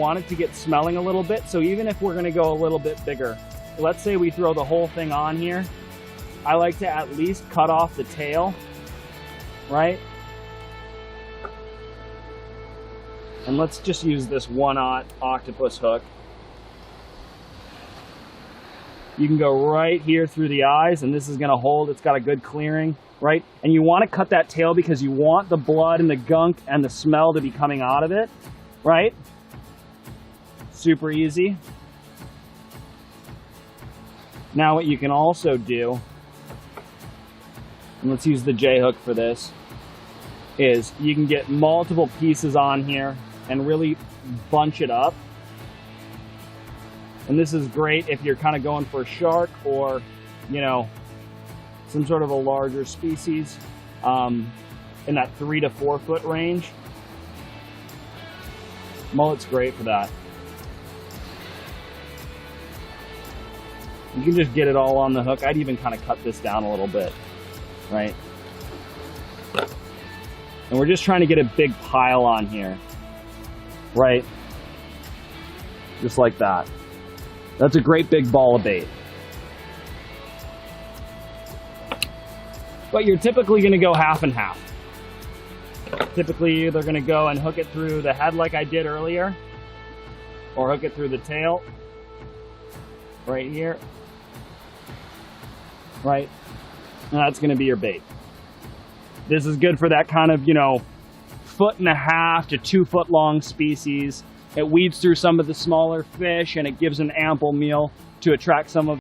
want it to get smelling a little bit. So even if we're gonna go a little bit bigger, let's say we throw the whole thing on here, I like to at least cut off the tail, right? And let's just use this 1/0 octopus hook. You can go right here through the eyes, and this is gonna hold. It's got a good clearing, right? And you wanna cut that tail because you want the blood and the gunk and the smell to be coming out of it, right? Super easy. Now what you can also do, and let's use the J hook for this, is you can get multiple pieces on here and really bunch it up. And this is great if you're kind of going for a shark or, you know, some sort of a larger species in that 3 to 4 foot range. Mullet's great for that. You can just get it all on the hook. I'd even kind of cut this down a little bit, right? And we're just trying to get a big pile on here, right? Just like that. That's a great big ball of bait. But you're typically going to go half and half. Typically, you're either going to go and hook it through the head like I did earlier, or hook it through the tail, right here, right? And that's going to be your bait. This is good for that kind of, you know, 1.5 to 2 foot long species. It weeds through some of the smaller fish and it gives an ample meal to attract some of